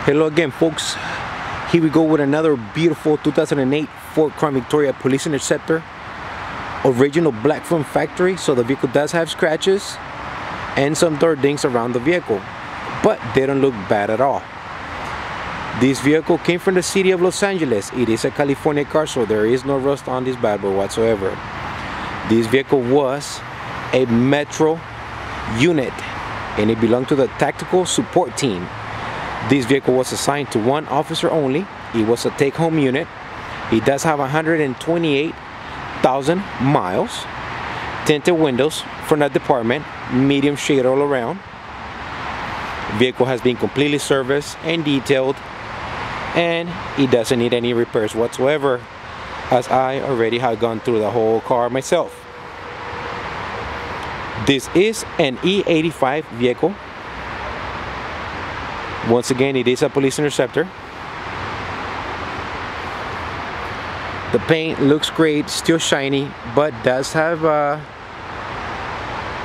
Hello again, folks. Here we go with another beautiful 2008 Ford Crown Victoria Police Interceptor. Original black from factory, so the vehicle does have scratches and some dirt dings around the vehicle, but they don't look bad at all. This vehicle came from the city of Los Angeles. It is a California car, so there is no rust on this bad boy whatsoever. This vehicle was a Metro unit and it belonged to the tactical support team. This vehicle was assigned to one officer only. It was a take-home unit. It does have 128,000 miles. Tinted windows from that department, medium shade all around. Vehicle has been completely serviced and detailed, and it doesn't need any repairs whatsoever, as I already have gone through the whole car myself. This is an E85 vehicle. Once again, it is a police interceptor. The paint looks great, still shiny, but does have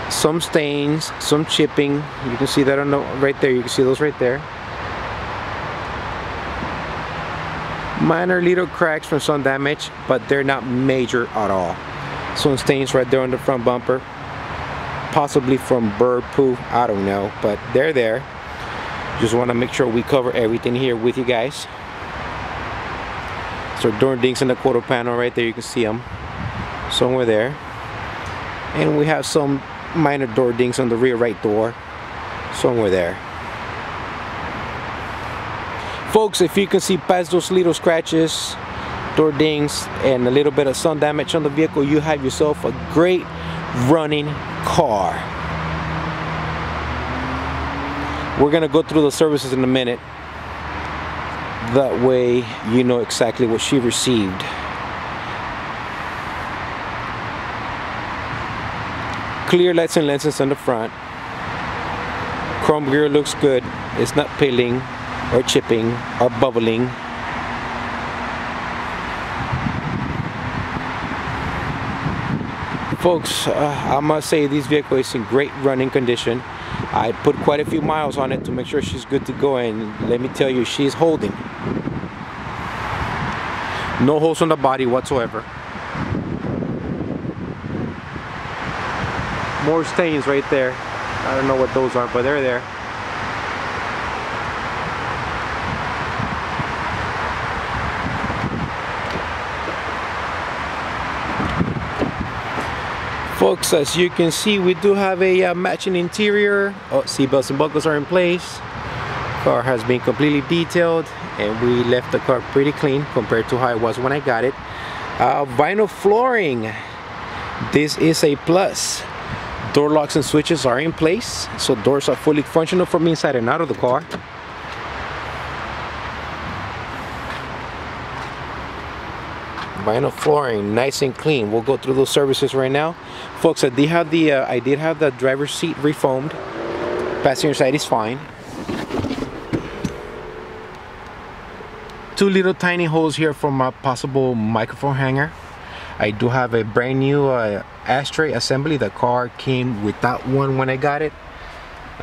some stains, some chipping. You can see that on the right there. You can see those right there. Minor little cracks from some damage, but they're not major at all. Some stains right there on the front bumper, possibly from bird poo. I don't know, but they're there. Just want to make sure we cover everything here with you guys. So door dings in the quarter panel right there, you can see them somewhere there. And we have some minor door dings on the rear right door somewhere there. Folks, if you can see past those little scratches, door dings, and a little bit of sun damage on the vehicle, you have yourself a great running car. We're gonna go through the services in a minute. That way you know exactly what she received. Clear lights and lenses on the front. Chrome gear looks good. It's not peeling or chipping or bubbling. Folks, I must say this vehicle is in great running condition. I put quite a few miles on it to make sure she's good to go, and let me tell you, she's holding. No holes on the body whatsoever. More stains right there. I don't know what those are, but they're there. Folks, as you can see, we do have a matching interior. Oh, seatbelts and buckles are in place. Car has been completely detailed, and we left the car pretty clean compared to how it was when I got it. Vinyl flooring. This is a plus. Door locks and switches are in place, so doors are fully functional from inside and out of the car. Vinyl flooring, nice and clean. We'll go through those services right now, folks. I did have the driver's seat refoamed. Passenger side is fine. Two little tiny holes here from a possible microphone hanger. I do have a brand new ashtray assembly. The car came without one when I got it.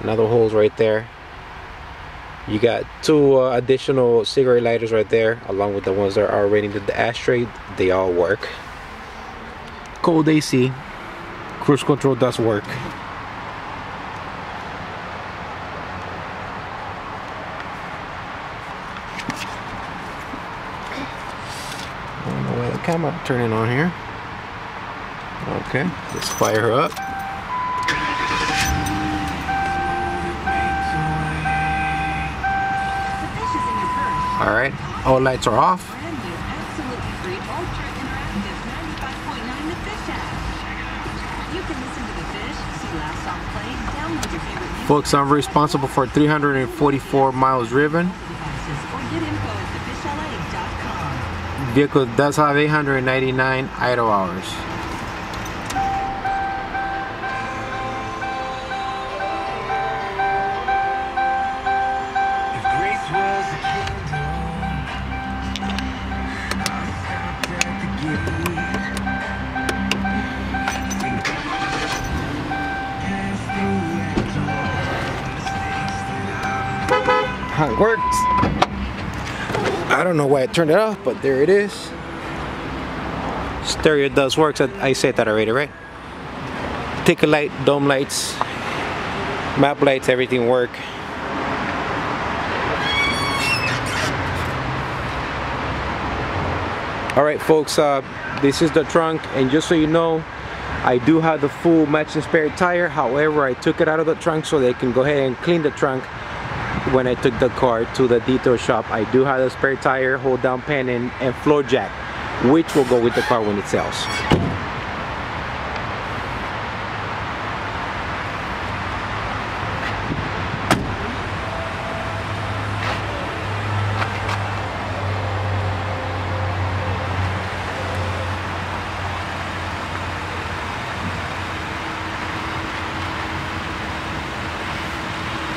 Another holes right there. You got two additional cigarette lighters right there, along with the ones that are already in the ashtray. They all work. Cold AC. Cruise control does work. I don't know why the camera turning on here. Okay, let's fire her up. All right, all lights are off. Folks, I'm responsible for 344 miles driven. Vehicle does have 899 idle hours. how it works. I don't know why I turned it off, but there it is. Stereo does work. I said that already, right? Ticket light, dome lights, map lights, everything work. Alright folks, this is the trunk, and just so you know, I do have the full matching spare tire. However, I took it out of the trunk so they can go ahead and clean the trunk when I took the car to the detail shop. I do have the spare tire, hold down pen, and floor jack, which will go with the car when it sells.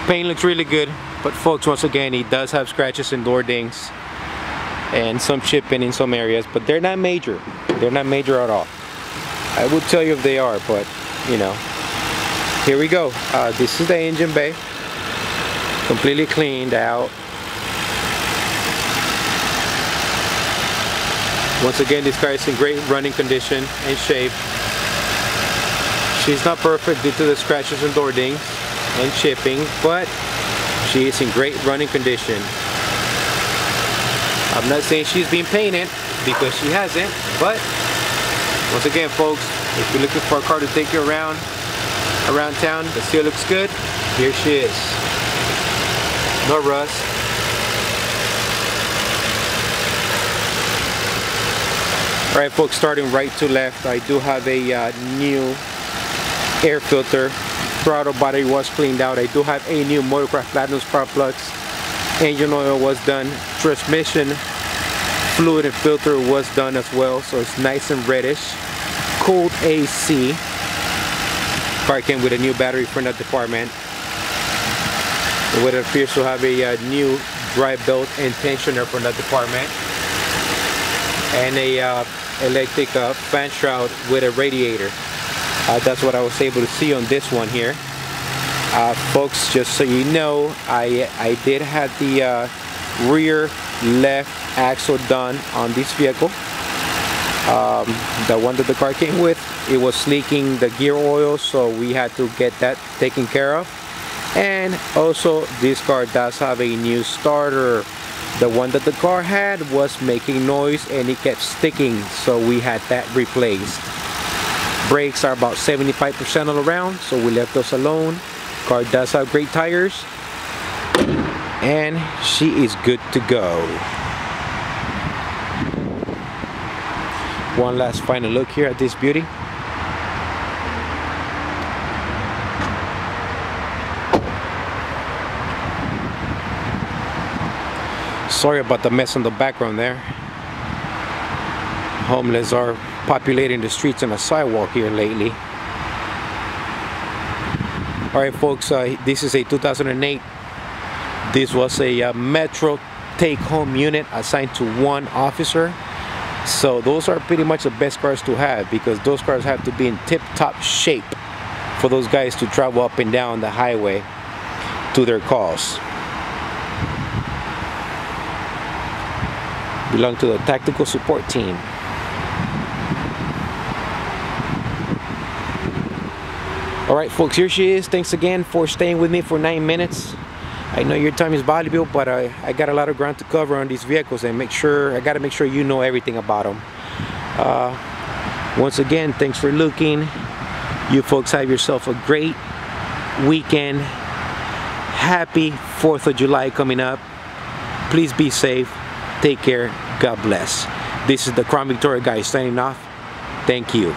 Paint looks really good, but folks, once again, it does have scratches and door dings and some chipping in some areas, but they're not major. They're not major at all. I would tell you if they are, but you know. Here we go. This is the engine bay, completely cleaned out. Once again, this car is in great running condition and shape. She's not perfect due to the scratches and door dings and chipping, but she is in great running condition. I'm not saying she's been painted because she hasn't, but once again folks, if you're looking for a car to take you around town that still looks good, here she is. No rust. Alright folks, starting right to left, I do have a new air filter. Throttle body was cleaned out. I do have a new Motorcraft Platinum spark plugs. Engine oil was done. Transmission fluid and filter was done as well, so it's nice and reddish. Cold AC. Car came with a new battery for that department. It appears to have a new drive belt and tensioner for that department, and a electric fan shroud with a radiator. That's what I was able to see on this one here. Folks, just so you know, I did have the rear left axle done on this vehicle. The one that the car came with, it was leaking the gear oil, so we had to get that taken care of. And also, this car does have a new starter. The one that the car had was making noise and it kept sticking, so we had that replaced. Brakes are about 75% all around, so we left those alone. Car does have great tires, and she is good to go. One last final look here at this beauty. Sorry about the mess on the background there. Homeless are populating the streets and the sidewalk here lately. Alright folks, this is a 2008. This was a Metro take-home unit assigned to one officer. So those are pretty much the best cars to have, because those cars have to be in tip-top shape for those guys to travel up and down the highway to their calls. Belong to the tactical support team. Alright folks, here she is. Thanks again for staying with me for 9 minutes. I know your time is valuable, but I got a lot of ground to cover on these vehicles, and I gotta make sure you know everything about them. Once again, thanks for looking. You folks have yourself a great weekend. Happy 4th of July coming up. Please be safe. Take care. God bless. This is the Crown Victoria guy signing off. Thank you.